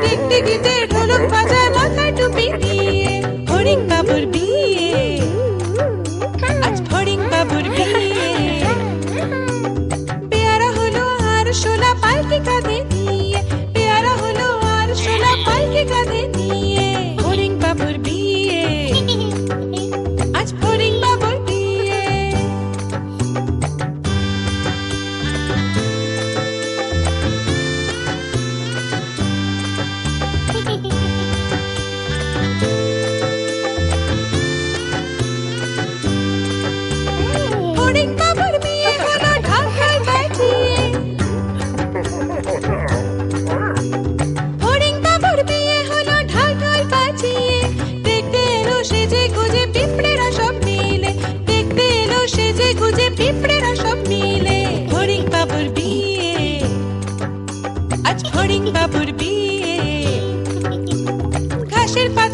টিকটিকিতে ঢোলক বাজায় মাথায় টুপি দিয়ে। ফড়িং বাবুর বিয়ে, আজ ফড়িং বাবুর বিয়ে। পেয়ারা হলো আর শোলা পালকি কাঁধে নিয়ে, পেয়ারা হলো আর শোলা পালকি কাঁধে নিয়ে। ফড়িং বাবুর বিয়ে, আজ ফড়িং বাবুর বিয়ে। ফড়িং বাবুর বিয়ে হলো ঢাকায় বাজিয়ে। ফড়িং বাবুর বিয়ে হলো ঢাকায় বাজিয়ে। দেখতে এলো সেজে গুজে পিঁপড়েরা সব মিলে, দেখতে এলো সেজে গুজে পিঁপড়েরা সব মিলে। ফড়িং বাবুর বিয়ে, আজ ফড়িং বাবুর বিয়ে। ঘাসের পাতা